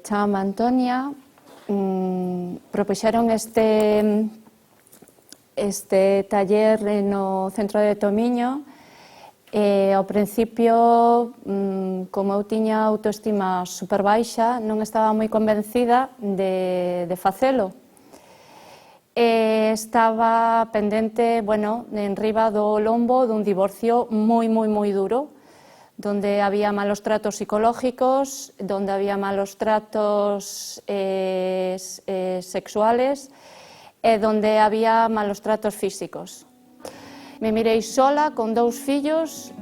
Chámame Antonia. Propuxeron este taller no centro de Tomiño. Ao principio, como eu tiña autoestima super baixa, non estaba moi convencida de facelo. Estaba pendente, en riba do lombo dun divorcio moi duro, donde había malos tratos psicológicos, donde había malos tratos sexuales e donde había malos tratos físicos. Me mirei sola, con 2 fillos,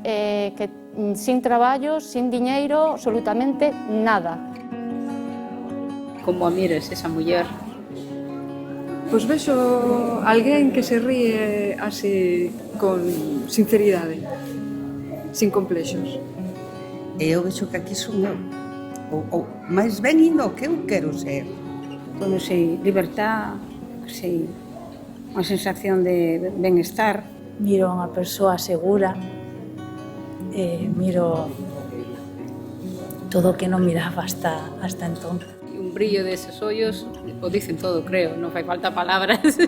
sin traballo, sin diñeiro, absolutamente nada. Como a mires esa muller? Pois vexo alguén que se ríe así con sinceridade, sin complexos. E eu vexo que aquí son eu, ou máis ben indo que eu quero ser. Pois sei, libertad, sei, unha sensación de benestar. Miro a unha persoa segura, miro todo o que non miraba hasta entón. Un brillo deses ollos, o dicen todo, creo, non fai falta palabras.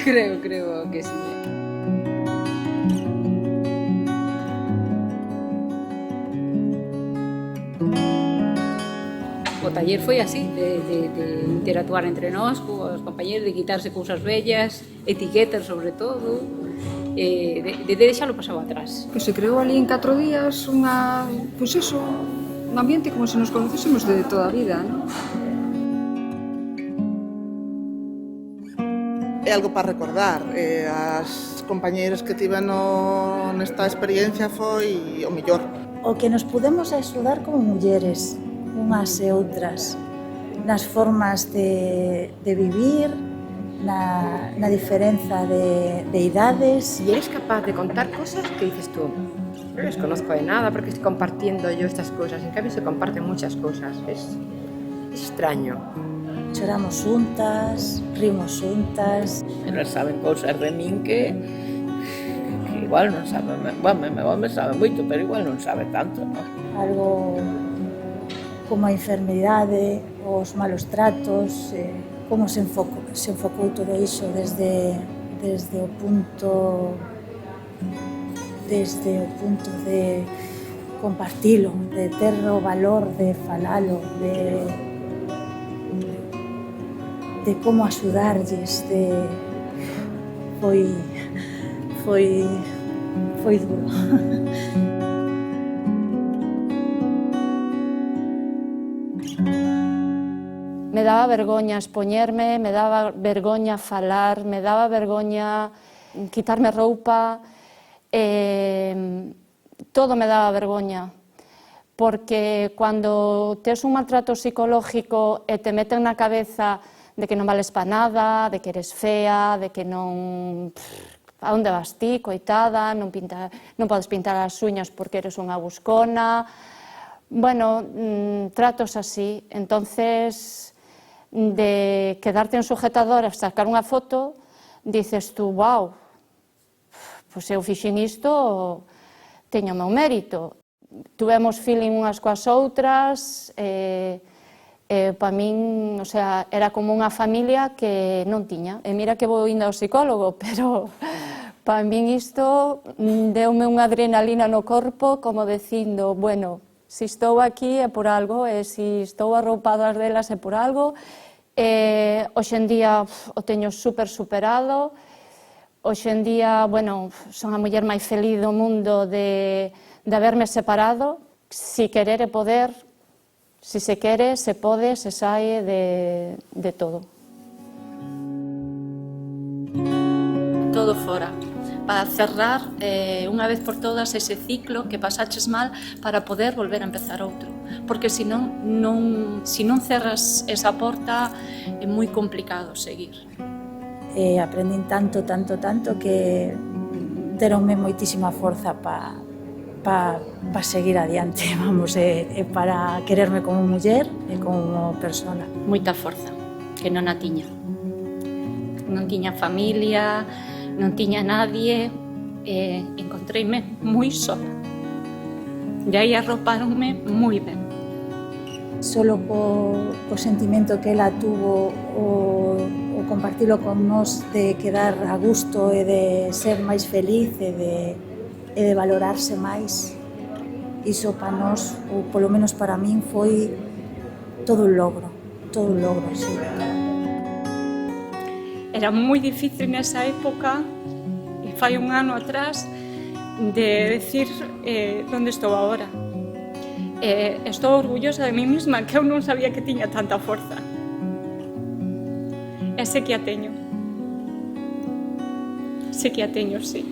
creo que sí. O taller foi así, de interactuar entre nós, cos compañeros, de quitarse cousas vellas, etiquetas sobre todo, de deixalo pasado atrás. Que se creou ali en 4 días un ambiente como se nos conocésemos de toda a vida, non? É algo para recordar. As compañeiras que tiven nesta experiencia foi o mellor. O que nos pudemos axudar como mulleres, unhas e outras, nas formas de vivir, na diferenza de idades. Y eres capaz de contar cosas que dices tú, no les conozco de nada porque estoy compartiendo yo estas cosas. En cambio se comparten muchas cosas. Es extraño. Choramos juntas, rimos juntas. Elas saben cousas de min que igual non saben, me sabe moito, pero igual non sabe tanto, non? Algo como a enfermidade, os malos tratos, como se enfocou todo iso desde o punto de compartilo, de ter o valor de falalo, de como axudarlles, foi duro. Me daba vergoña expoñerme, me daba vergoña falar, me daba vergoña quitarme roupa, todo me daba vergoña, porque cando tes un maltrato psicológico e te meten na cabeza de que non vales pa nada, de que eres fea, de que non... A onde vas ti, coitada, non podes pintar as uñas porque eres unha buscona... tratos así. Entonces, de quedarte en sujetador e sacar unha foto, dices tú, wow, pois eu fixen isto, teño o meu mérito. Tuvemos feeling unhas coas outras, para min, era como unha familia que non tiña. E mira que vou indo ao psicólogo, pero para min isto deume unha adrenalina no corpo, como dicindo, bueno, se estou aquí é por algo, e se estou arroupada delas é por algo. Hoxe en día o teño superado. Hoxe en día, son a muller máis feliz do mundo de haberme separado. Si querer e poder, si se quere, se pode, se sae de todo. Todo fora. Para cerrar unha vez por todas ese ciclo que pasaches mal para poder volver a empezar outro. Porque se non cerras esa porta é moi complicado seguir. Aprendín tanto que deronme moitísima forza para seguir adiante, para quererme como muller e como persona. Moita forza, que non a tiña. Non tiña familia, non tiña nadie, encontreime moi sola. E aí arropáronme moi ben. solo co sentimento que ela tuvo o compartilo con nós de quedar a gusto e de ser máis feliz e de valorarse máis. Iso para nós, ou polo menos para min, foi todo un logro, sí. Era moi difícil nesa época, e fai un ano atrás, de decir onde estou agora. Estou orgullosa de mí mesma, que eu non sabía que tiña tanta forza. E sei que a teño. Sei que a teño, sí.